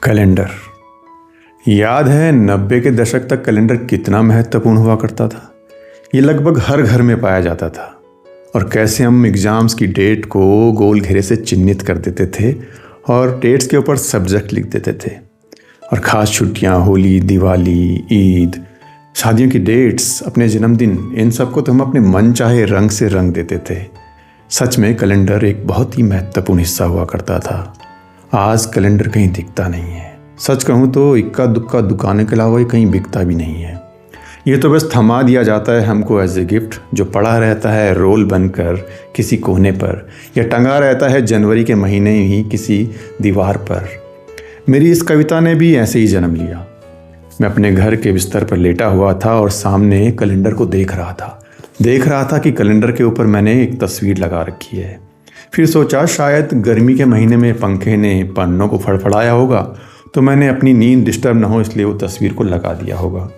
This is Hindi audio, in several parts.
कैलेंडर। याद है 90 के दशक तक कैलेंडर कितना महत्वपूर्ण हुआ करता था। ये लगभग हर घर में पाया जाता था और कैसे हम एग्ज़ाम्स की डेट को गोल घेरे से चिन्हित कर देते थे और डेट्स के ऊपर सब्जेक्ट लिख देते थे। और ख़ास छुट्टियाँ, होली, दिवाली, ईद, शादियों की डेट्स, अपने जन्मदिन, इन सब को तो हम अपने मन चाहे रंग से रंग देते थे। सच में कैलेंडर एक बहुत ही महत्वपूर्ण हिस्सा हुआ करता था। आज कैलेंडर कहीं दिखता नहीं है। सच कहूँ तो इक्का दुक्का दुकानों के अलावा ये कहीं बिकता भी नहीं है। ये तो बस थमा दिया जाता है हमको एज ए गिफ्ट, जो पड़ा रहता है रोल बनकर किसी कोने पर, या टंगा रहता है जनवरी के महीने ही किसी दीवार पर। मेरी इस कविता ने भी ऐसे ही जन्म लिया। मैं अपने घर के बिस्तर पर लेटा हुआ था और सामने कैलेंडर को देख रहा था कि कैलेंडर के ऊपर मैंने एक तस्वीर लगा रखी है। फिर सोचा शायद गर्मी के महीने में पंखे ने पन्नों को फड़फड़ाया होगा, तो मैंने अपनी नींद डिस्टर्ब ना हो इसलिए वो तस्वीर को लगा दिया होगा।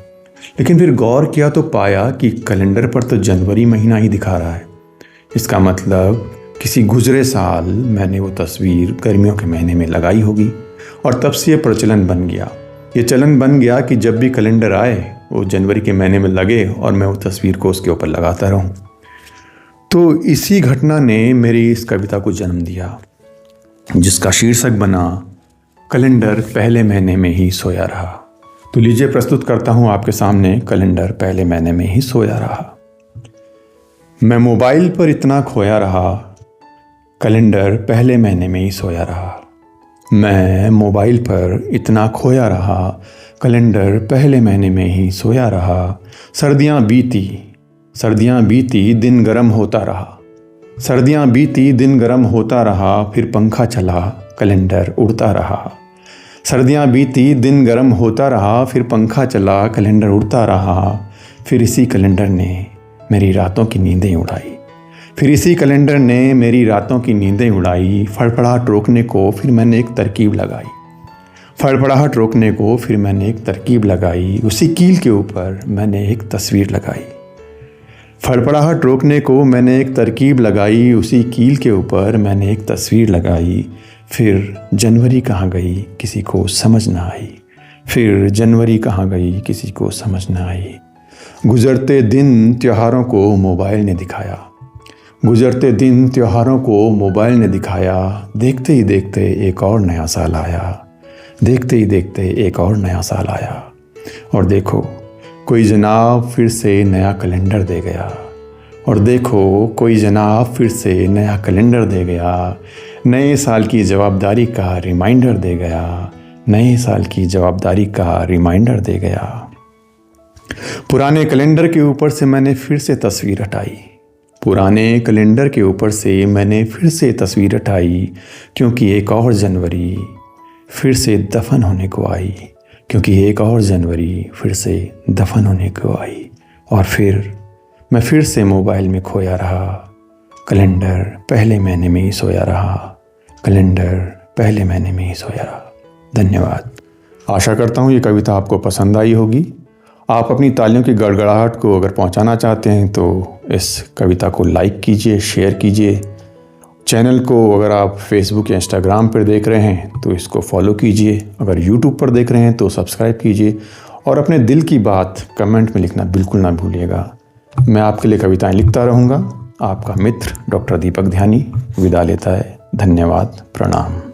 लेकिन फिर गौर किया तो पाया कि कैलेंडर पर तो जनवरी महीना ही दिखा रहा है। इसका मतलब किसी गुजरे साल मैंने वो तस्वीर गर्मियों के महीने में लगाई होगी और तब से ये प्रचलन बन गया। ये चलन बन गया कि जब भी कैलेंडर आए वो जनवरी के महीने में लगे और मैं वो तस्वीर को उसके ऊपर लगाता रहूं। तो इसी घटना ने मेरी इस कविता को जन्म दिया, जिसका शीर्षक बना कैलेंडर पहले महीने में ही सोया रहा। तो लीजिए प्रस्तुत करता हूँ आपके सामने कैलेंडर पहले महीने में ही सोया रहा। मैं मोबाइल पर इतना खोया रहा, कैलेंडर पहले महीने में ही सोया रहा। मैं मोबाइल पर इतना खोया रहा, कैलेंडर पहले महीने में ही सोया रहा। सर्दियाँ बीती दिन गर्म होता रहा। सर्दियाँ बीती दिन गर्म होता रहा, फिर पंखा चला कैलेंडर उड़ता रहा। सर्दियाँ बीती दिन गर्म होता रहा, फिर पंखा चला कैलेंडर उड़ता रहा। फिर इसी कैलेंडर ने मेरी रातों की नींदें उड़ाई। फड़फड़ाहट रोकने को फिर मैंने एक तरकीब लगाई। उसी कील के ऊपर मैंने एक तस्वीर लगाई। फड़फड़ाहट रोकने को मैंने एक तरकीब लगाई, उसी कील के ऊपर मैंने एक तस्वीर लगाई। फिर जनवरी कहाँ गई किसी को समझ ना आई। गुजरते दिन त्योहारों को मोबाइल ने दिखाया। देखते ही देखते एक और नया साल आया। और देखो कोई जनाब फिर से नया कैलेंडर दे गया। नए साल की जवाबदारी का रिमाइंडर दे गया। पुराने कैलेंडर के ऊपर से मैंने फिर से तस्वीर हटाई, क्योंकि एक और जनवरी फिर से दफन होने को आई। और फिर मैं फिर से मोबाइल में खोया रहा। कैलेंडर पहले महीने में ही सोया रहा। धन्यवाद। आशा करता हूँ ये कविता आपको पसंद आई होगी। आप अपनी तालियों की गड़गड़ाहट को अगर पहुँचाना चाहते हैं तो इस कविता को लाइक कीजिए, शेयर कीजिए। चैनल को अगर आप फेसबुक या इंस्टाग्राम पर देख रहे हैं तो इसको फॉलो कीजिए। अगर यूट्यूब पर देख रहे हैं तो सब्सक्राइब कीजिए और अपने दिल की बात कमेंट में लिखना बिल्कुल ना भूलिएगा। मैं आपके लिए कविताएं लिखता रहूँगा। आपका मित्र डॉक्टर दीपक ध्यानी विदा लेता है। धन्यवाद, प्रणाम।